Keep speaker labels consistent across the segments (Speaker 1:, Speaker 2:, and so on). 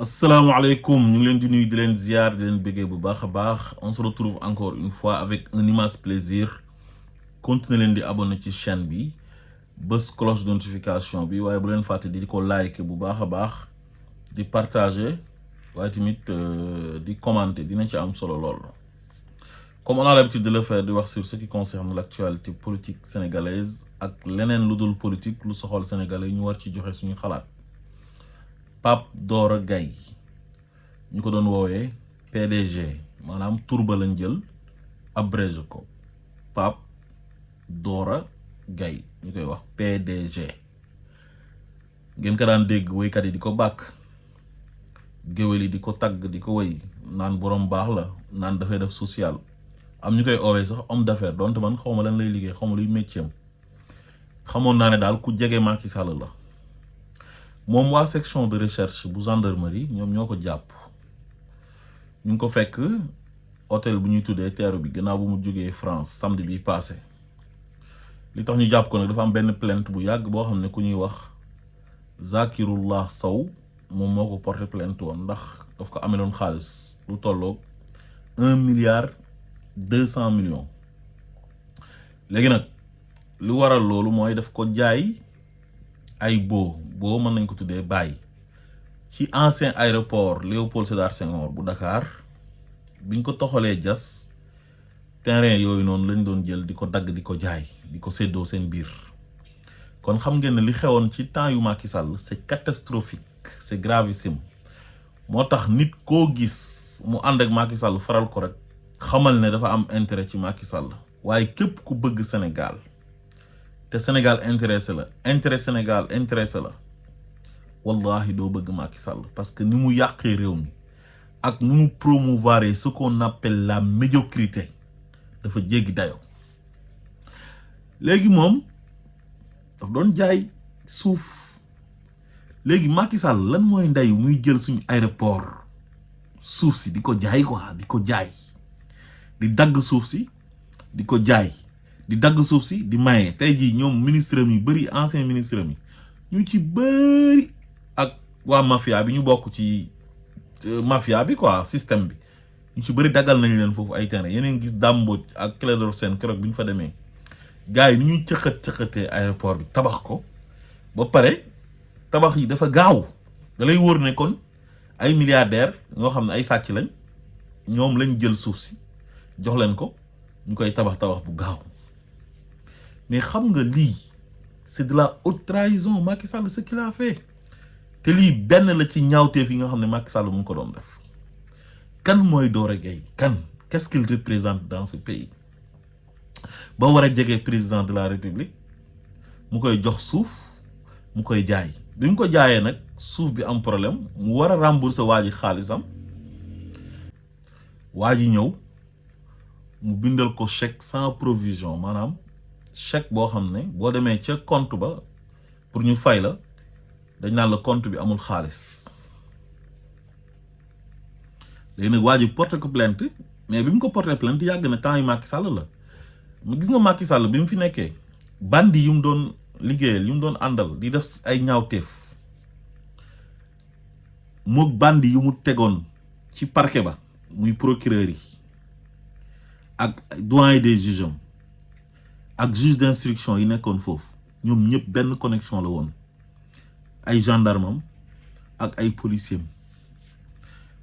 Speaker 1: Asalaamaaleykum ñu ngi leen di nuyu di leen ziar di leen bëggee bu baax a baax on se retrouve encore une fois avec un immense plaisir continuer leen di abonné ci chaîne bi bës cloche de notification bi waaye bu leen fàtte di ko like bu baax a baax di partager waaye tamit di commenter dina ci am solo lool. Comme on a l'habitude de le faire di wax sur ce qui concerne l'actualité politique sénégalaise ak leneen lu dul politique lu soxal sénégalais ñu war ci joxe suñu xalaat. Pape Dora Gaye ñu ko doon woowee PDG maanaam tur ba lañ jël abrégé ko Pape Dora Gaye ñu koy wax PDG ngeen ko daan dégg woykat yi di ko bàkk géwél yi di ko tagg di ko woy naan borom baax la naan dafay def social am ñu koy oowee sax homme d'affaires donte man xaw ma lan lay liggéey xaw ma luy métier am xamoon naa ne daal ku jege Macky Sall la moom waa section de recherche bu gendarmerie ñoom ñoo ko jàpp ñu ngi ko fekk hôtel bu ñuy tuddee teeru bi gannaaw bu mu jógee France samedi bi passé li tax ñu jàpp ko nag dafa am benn plainte bu yàgg boo xam ne ku ñuy wax Zakirullah Sow moom moo ko porté plainte woon ndax daf ko ameloon xaalis lu tolloog 1,2 milliard léegi nag lu waral loolu mooy daf ko jaay ay boo mën nañ ko tuddee bàyyi ci ancien aéroport Léopold Sédar Senghor bu Dakar biñ ko toxalee jas terrain yooyu noonu lañ doon jël di ko dagg di ko jaay di ko séddoo seen biir kon xam ngeen ne li xewoon ci temps yu Macky Sall c'est catastrophique c'est gravissime moo tax nit koo gis mu ànd ak Macky Sall faral ko rek xamal ne dafa am intérêt ci Macky Sall waaye képp ku bëgg Sénégal te Sénégal intéressé la intérêt Sénégal intéressé la wallahi doo bëgg Macky Sall parce que ni mu yàqee réew mi ak ni mu promouvoir ce qu'on appelle la médiocrité dafa jéggi dayo léegi moom daf doon jaay suuf léegi Macky Sall lan mooy ndeyu muy jël suñu aéroport suuf si di ko jaay quoi di ko jaay di dagg suuf si di ko jaay di dagg suuf si di maye tey jii ñoom ministre mi bëri ancien ministre mi ñu ci bëri ak waa mafia bi ñu bokk ci mafia bi quoi système bi ñu ci bëri daggal nañ leen foofu ay terrain yeneen gis dàmbooj ak Clédor Sène keroog bi ñu fa demee gars yi ni ñuy cëqatee aéroport bi tabax ko ba pare tabax yi dafa gaaw da lay wóor ne kon ay milliardaires ñoo xam ne ay sàcc lañ ñoom lañ jël suuf si jox leen ko ñu koy tabax bu gaaw mais xam nga lii c'est de la haute trahison Macky Sall ce qu'il a fait te lii benn la ci ñaawteef yi nga xam ne Macky Sall mu ngi ko doon def kan mooy Dora Gaye kan qu'est-ce qu'il représente dans ce pays ba war a jege président de la République mu koy jox suuf mu koy jaay bi mu ko jaayee nag suuf bi am problème mu war a rembourser waa ji xaalisam waa ji ñëw mu bindal ko chèque sans provision maanaam chèque boo xam ne boo demee ca compte ba pour ñu fay la dañ naan la compte bi amul xaalis léegi nag waa ji porté ko plainte mais bi mu ko porté plainte yàgg na temps yi Macky Sall la mu gis nga Macky Sall bi mu fi nekkee bandi yu mu doon liggéeyal yu mu doon àndal di def ay ñaawteef moog bandi yu mu tegoon ci parquet ba muy procureur yi ak doyen des juges ak juge d'instruction yi nekkoon foofu ñoom ñëpp benn connexion la woon ay gendarme ak ay policier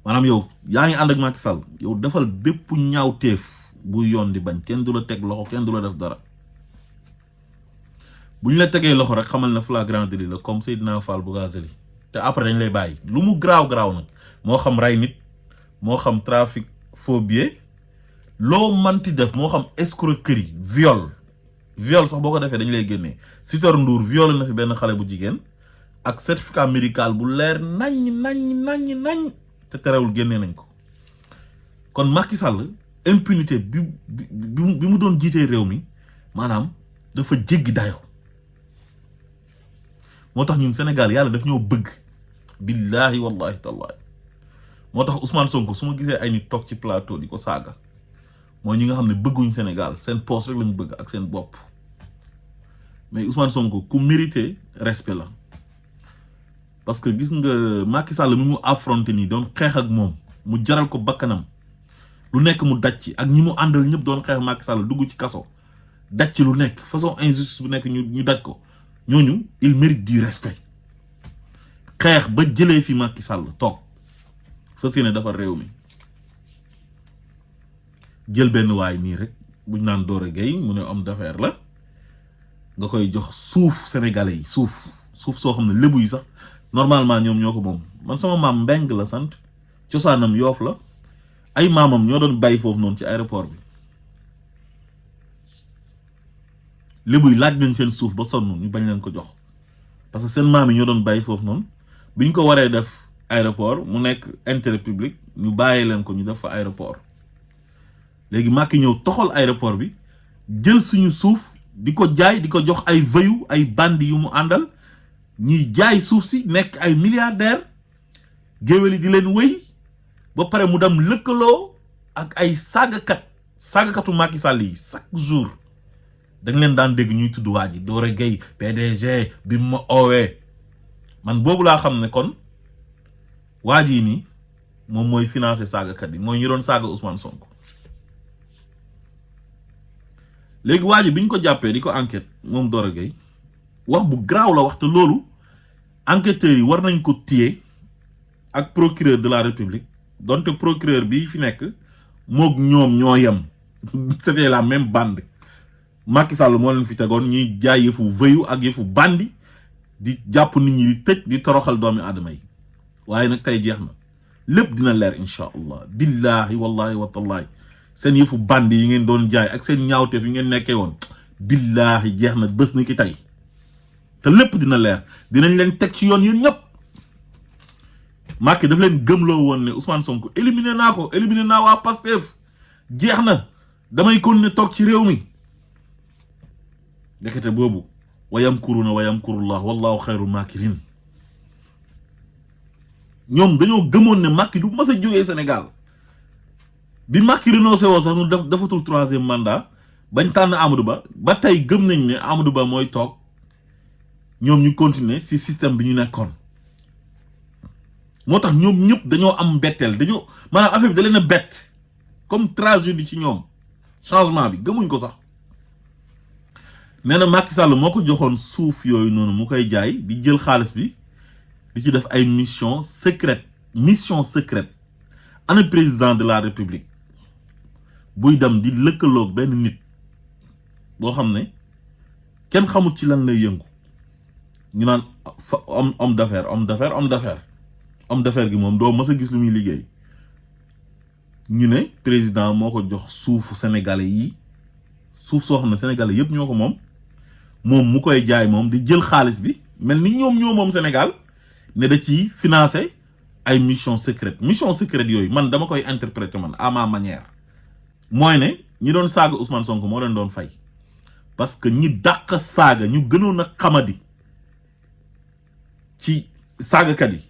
Speaker 1: maanaam yow yaa ngi ànd ak Macky Sall yow defal bépp ñaawteef bu yoon di bañ kenn du la teg loxo kenn du la def dara bu ñu la tegee loxo rek xamal na flagrant délit la comme Seydina Fall Bougazelli te après dañ lay bàyyi lu mu garaaw nag moo xam rey nit moo xam trafic faux billets loo manti def moo xam escroquerie viol sax boo ko defee dañu lay génnee Sitor Ndour violé na fi benn xale bu jigéen ak certificat médical bu leer nañ te terewul génnee nañ ko kon Macky Sall impunité bi mu doon jiitee réew mi maanaam dafa jéggi dayo moo tax ñun Sénégal yàlla daf ñoo bëgg billahi wallahi tallahi moo tax Ousmane Sonko su ma gisee ay nit toog ci plateau di ko saaga mooy ñi nga xam ne bëgguñ Sénégal seen poste rek lañu bëgg ak seen bopp mais Ousmane Sonko ku mérité respect la parce que gis nga Macky Sall mi mu affronté nii doon xeex ak moom mu jaral ko bakkanam lu nekk mu daj ci ak ñi mu àndal ñëpp doon xeex Macky Sall dugg ci kaso daj ci lu nekk façon injustice bu nekk ñu daj ko ñooñu il mérite du respect xeex ba jëlee fi Macky Sall toog fas yéene dafa réew mi jël benn waay nii rek buñ naan Doro Gueye mu ne homme d'affaires la nga koy jox suuf sénégalais yi suuf soo xam ne lébu yi sax normalement ñoom ñoo ko moom man sama maam Mbeng la sant cosaanam Yoof la ay maamam ñoo doon bàyyi foofu noonu ci aéroport bi lébu yi laaj nañ seen suuf ba sonn ñu bañ leen ko jox parce que seen maam yi ñoo doon bàyyi foofu noonu biñ ko waree def aéroport mu nekk intérêt public ñu bàyyee leen ko ñu def fa aéroport léegi Macky ñëw toxal aéroport bi jël suñu suuf di ko jaay di ko jox ay voyous ay bandi yu mu àndal ñuy jaay suuf si nekk ay milliardaires géwél yi di leen wëy ba pare mu dem lëkkaloo ak ay saagakatu Macky Sall yi chaque jour dañ leen daan dégg ñuy tudd waa ji Doro Gueye PDG bi ma oowee man boobu laa xam ne kon waa ji nii moom mooy financé saagakat yi mooy ñu doon saaga Ousmane Sonko léegi waa ji bi ñu ko jàppee di ko enquête moom Doro Gueye wax bu garaaw la wax te loolu enquêteurs yi war nañ ko téye ak procureur de la république donte procureur bi fi nekk moog ñoom ñoo yem c'était la même bande Macky Sall moo leen fi tegoon ñuy jaay yëfu vëyu ak yëfu bandi di jàpp nit ñi di tëj di toroxal doomi aadama yi waaye nag tey jeex na lépp dina leer incha allah billahi wallahi watallahi seen yëfu bandi yi ngeen doon jaay ak seen ñaawteef yi ngeen nekkee woon billahi jeex na bés ni ki tey te lépp dina leer dinañ leen teg ci yoon yéen ñëpp Macky daf leen gëmloo woon ne Ousmane Sonko éliminé naa waa Pastef jeex na damay continuer toog ci réew mi ndekete boobu wayamkuruna wayamkurullah wallahu xayrul makirin ñoom dañoo gëmoon ne Macky du mas a jógee Sénégal bi Macky renoncé woo sax nu defatul 3e mandat bañ tànn Amadou ba tey gëm nañ ne Amadou Ba mooy toog ñoom ñu continuer ci système bi ñu nekkoon moo tax ñoom ñëpp dañoo am mbetteel dañoo maanaam affaire bi da leen a bett comme tragédie ci ñoom changement bi gëmuñ ko sax nee na Macky Sall moo ko joxoon suuf yooyu noonu mu koy jaay di jël xaalis bi di ci def ay mission secrète ana président de la république buy dem di lëkkaloog benn nit boo xam ne kenn xamut ci lan lay yëngu ñu naan homme d'affaires gi moom doo mës a gis lu muy liggéey ñu ne président moo ko jox suufu sénégalais yi suuf soo xam ne sénégalais yëpp ñoo ko moom mu koy jaay moom di jël xaalis bi mel ni ñoom ñoo moom Sénégal ne da ci financer ay mission secrète yooyu man dama koy interpréter man à ma manière mooy ne ñi doon saaga Ousmane Sonko moo leen doon fay parce que ñi dàq saaga ñu gënoon a xamadi ci saagakat yi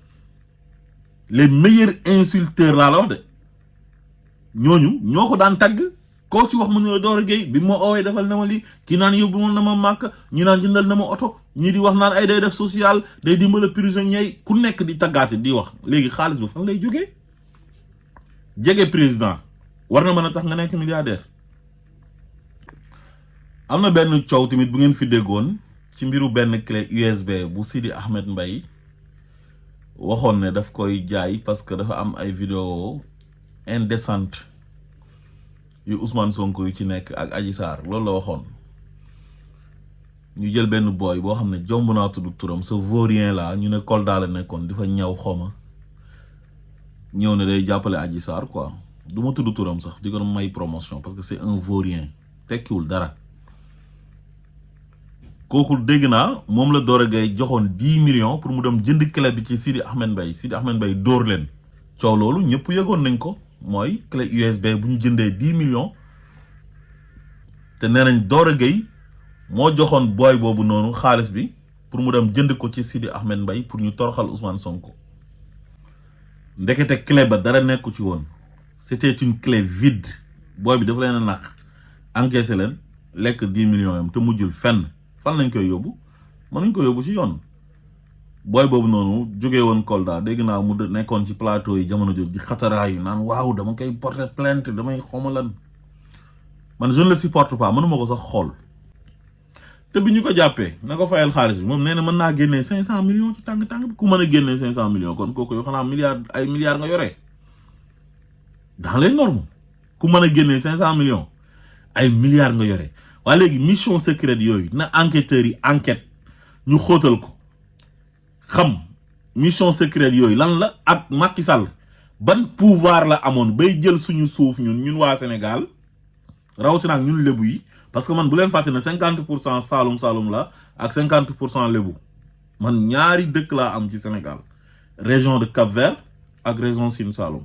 Speaker 1: les meilleurs insulteurs laa la wax de ñooñu ñoo ko daan tagg koo ci wax mu ne la Doro Gueye bi ma oowee defal na ma lii kii naan yóbbu ma na ma màkk ñu naan jëndal na ma oto ñii di wax naan ay day def social day dimbale prisonniers ku nekk di taggaate di wax léegi xaalis bi fan lay jógee jege président war na mën a tax nga nekk milliardaire. am na benn coow tamit bu ngeen fi déggoon ci mbiru benn clé USB bu Sidi Ahmed Mbaye waxoon ne daf koy jaay parce que dafa am ay vidéo indécente yu Ousmane Sonko yu ci nekk ak Adji Sarr loolu la waxoon ñu jël benn boy boo xam ne jomb naa tudd turam ce vaurien là ñu ne Kolda la nekkoon di fa ñaw xoma ñëw ne day jàppale Adji Sarr quoi du ma tudd turam sax di ko may promotion parce que c'est un vaurien tekkiwul dara kooku dégg naa moom la Doro Gueye joxoon 10 millions pour mu dem jënd clé bi ci Sidi Ahmed Mbaye dóor leen coow loolu ñëpp yëgoon nañ ko mooy clé USB bu ñu jëndee 10 millions te nee nañ Doro Gueye moo joxoon booy boobu noonu xaalis bi pour mu dem jënd ko ci Sidi Ahmed Mbaye pour ñu toroxal Ousmane Sonko ndekete clé ba dara nekku ci woon c'était une clé vide booy bi dafa leen a nax encaissé leen lekk 10 millions yam te mujjul fenn fan lañ koy yóbbu mënuñ ko yóbbu ci yoon booy boobu noonu jógee woon Kolda dégg naa mu nekkoon ci plateau yi jamono jooju di xataraayu naan waaw dama koy porter plainte damay xomalan man je ne le supporte pas mënuma ko sax xool te bi ñu ko jàppee na ko fayal xaalis bi moom nee na mën naa génnee 500 millions ci tàng-tàng bi ku mën a génnee 500 millions kon kooku yoo xanaa milliards nga yoree dans les normes ku mën a génnee 500 millions ay milliards nga yore waaye léegi mission secrète yooyu na enquêteurs yi enquête ñu xóotal ko xam mission secrète yooyu lan la ak Macky Sall ban pouvoir la amoon bay jël suñu suuf ñun waa Sénégal rawatina ak ñun lébu yi parce que man bu leen fàtte ne 50% Saloum la ak 50% lébu man ñaari dëkk laa am ci Sénégal région de Cap-Vert ak région Sine Saloum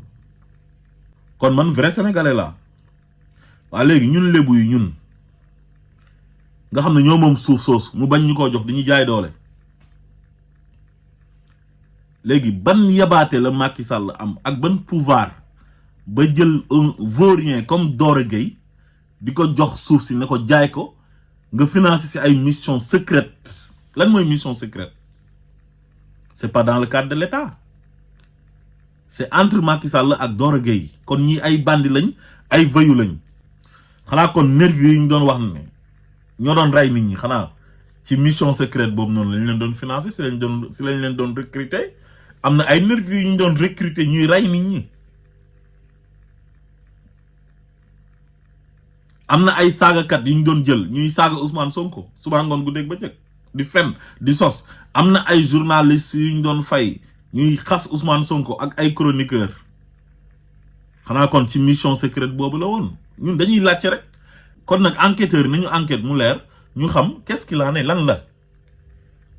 Speaker 1: kon man vrai sénégalais la waa léegi ñun lébu yi ñun nga xam ne ñoo moom suuf soosu mu bañ ñu ko jox dañuy jaay doole léegi ban yabaate la Macky Sall am ak ban pouvoir ba jël un vaurien comme Doro Gueye di ko jox suuf si ne ko jaay ko nga financer ci ay mission secrète lan mooy mission secrète c'est pas dans le cadre de l'État c'est entre Macky Sall ak Doro Gueye kon ñi ay bandi lañ ay voyous lañ xanaa kon nervi yi ñu doon wax ne ñoo doon rey nit ñi xanaa ci mission secrète boobu noonu lañ leen doon financer si lañ leen doon recruter am na ay nervi yu ñu doon recruter ñuy rey nit ñi am na ay saagakat yi ñu doon jël ñuy saaga Ousmane Sonko suba ngoon guddeeg bëccëg di fen di sos am na ay journalistes yu ñu doon fay ñuy xas Ousmane Sonko ak ay chroniqueur xanaa kon ci mission secrète boobu la woon ñun dañuy laajte rek kon nag enquêteur nañu enquête mu leer ñu xam qu'est-ce qu'il en est lan la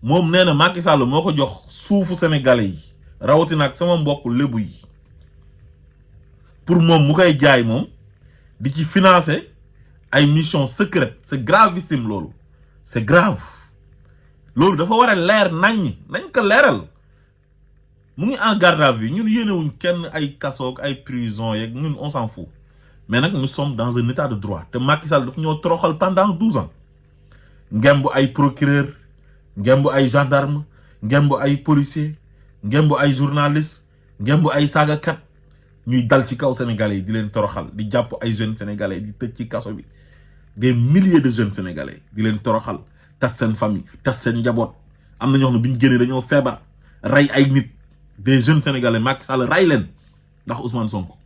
Speaker 1: moom nee na Macky Sall moo ko jox suufu sénégalais yi rawatina ak sama mbokk lébu yi pour moom mu koy jaay moom di ci financer ay mission secrète c'est gravissime loolu c'est grave loolu dafa war a leer nañ ko leeral mu ngi en garde à vue ñun yéenewuñ kenn ay kasoog ay prison yeeg ñun on s'en fout mais nag nous sommes dans un état de droit te Macky Sall daf ñoo toroxal pendant 12 ans ngemb ay procureur ngemb ay gendarme ngemb ay policier ngemb ay journaliste ngemb ay saagakat ñuy dal ci kaw sénégalais yi di leen toroxal di jàpp ay jeunes sénégalais di tëj ci kaso bi des milliers de jeunes sénégalais di leen toroxal tas seen famille tas seen njaboot am na ñoo xam ne bi ñu génnee dañoo feebar rey ay nit des jeunes sénégalais Macky Sall rey leen ndax Ousmane Sonko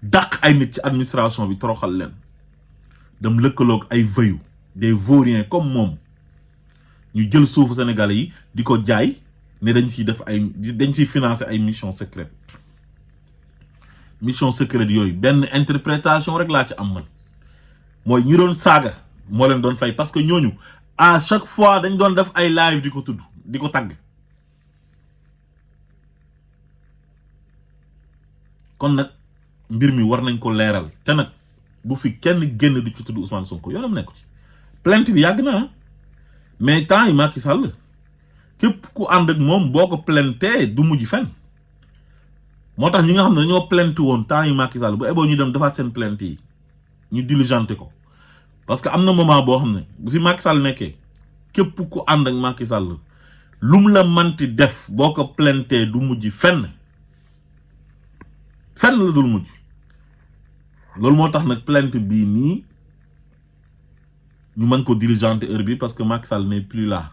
Speaker 1: dàq ay nit ci administration bi toroxal leen dem lëkkaloog ay voyous des vauriens comme moom ñu jël suufu sénégalais yi di ko jaay ne dañ ciy financer ay mission secrète yooyu benn interprétation rek laa ci am man mooy ñi doon saaga moo leen doon fay parce que ñooñu à chaque fois dañ doon def ay live di ko tudd di ko tagg kon nag mbir mi war nañ ko leeral te nag bu fi kenn génn di ci tudd Ousmane Sonko yoonam nekku ci plainte bi yàgg na mais temps yi Macky Sall képp ku ànd ak moom boo ko plaintee du mujj fenn moo tax ñi nga xam ne dañoo plainte woon temps yi Macky Sall bu eboo ñu dem defaat seen plainte yi ñu diligenté ko parce que am na moment boo xam ne bu fi Macky Sall nekkee képp ku ànd ak Macky Sall lum la manti def boo ko plaintee du mujj fenn la dul mujj loolu moo tax nag plainte bii nii ñu mën ko diligenté heure bi parce que Macky Sall n'est plus là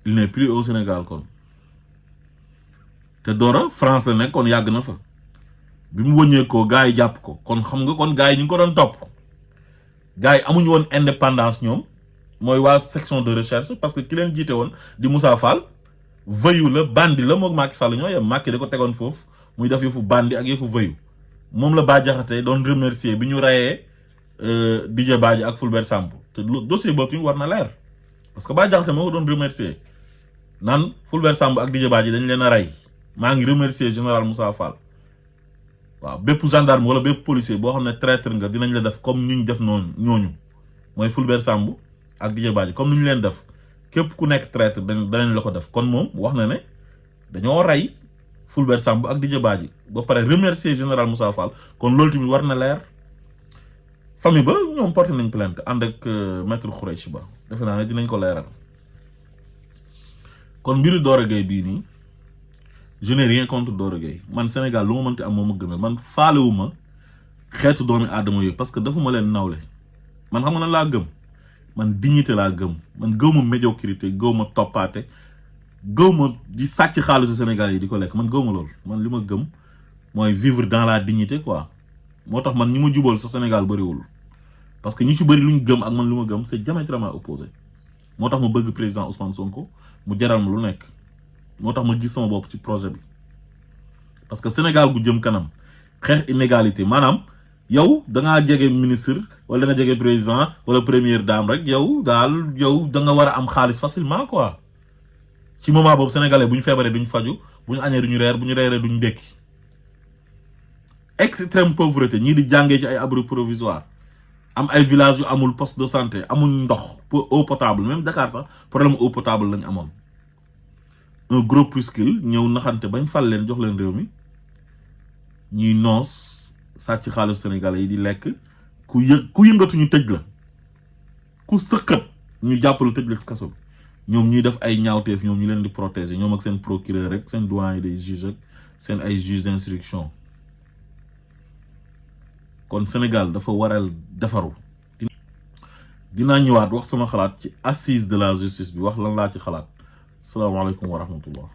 Speaker 1: il n'est plus au Sénégal kon te Doro France la nekk kon yàgg na fa bi mu wëññeekoo gars yi jàpp ko kon xam nga kon gars yi ñu ngi ko doon topp gars yi amuñu woon indépendance ñoom mooy waa section de recherche parce que ki leen jiite woon di Moussa Fall voyou la bandi la moog Macky Sall ñoo yem Macky da ko tegoon foofu muy def yëfu bandi ak yëfu voyou moom la Bah Diakhaté doon remercier bi ñu rayee Didier Badji ak Fulbert Sambou te dossier boobu tamit war na leer parce que Bah Diakhaté moo ko doon remercier naan Fulbert Sambou ak Didier Badji dañ leen a rey maa ngi remercier général Moussa Fall waaw bépp gendarme wala bépp policier boo xam ne traître nga dinañ la def comme ni ñu def noonu ñooñu mooy Fulbert Sambou ak Didier Badji comme ni ñu leen def képp ku nekk traître danañ la ko def kon moom wax na ne dañoo rey Fulbert Sambou ak Didier Badji ba pare remercier général Moussa Fall kon loolu tamit war na leer famille ba ñoom porté nañ plainte ànd ak maître Khoureychi Ba defe naa ne dinañ ko leeral kon mbiru Doro Gueye bii nii je n'ai rien contre Doro Gueye man Sénégal lu ma mënti am moo ma gënal man faalewuma xeetu doomi aadama yooyu parce que dafa ma leen nawle man xam nga lan laa gëm man dignité laa gëm man gëw ma médiocrité gëw ma toppaate gëw ma di sàcc xaalisu Sénégal yi di ko lekk man gëw ma loolu man li ma gëm mooy vivre dans la dignité quoi moo tax man ñi ma jubal sa Sénégal bëriwul parce que ñu ci bëri lu ñu gëm ak man lu ma gëm c'est diamétralement opposé moo tax ma bëgg président Ousmane Sonko mu jaral ma lu nekk moo tax ma gis sama bopp ci projet bi parce que Sénégal gu jëm kanam xeex inégalité maanaam yow da ngaa jege ministre wala da nga jege président wala première dame rek yow daal yow da nga war a am xaalis facilement quoi ci moment boobu sénégalais bu ñu feebaree duñ faju bu ñu añee duñu reer bu ñu reeree duñ ndékki extrême pauvreté ñii di jàngee ci ay abri provisoire am ay villages yu amul poste de santé amul ndox pour eau potable même Dakar sax problème eau potable lañ amoon un groupuscule ñëw naxante bañ fal leen jox leen réew mi ñuy noos sàcc xaalis sénégalais yi di lekk ku yëngatu ñu tëj la ku sëqat ñu jàppale tëj la ci kaso bi ñoom ñuy def ay ñaawteef ñoom ñu leen di protéger ñoom ak seen procureur rek seen doyen des juges ak seen ay juges d'instruction kon Sénégal dafa waral defaru dinaa ñëwaat wax sama xalaat ci assise de la justice bi wax lan laa ci xalaat salaamaaleykum wa rahmatullah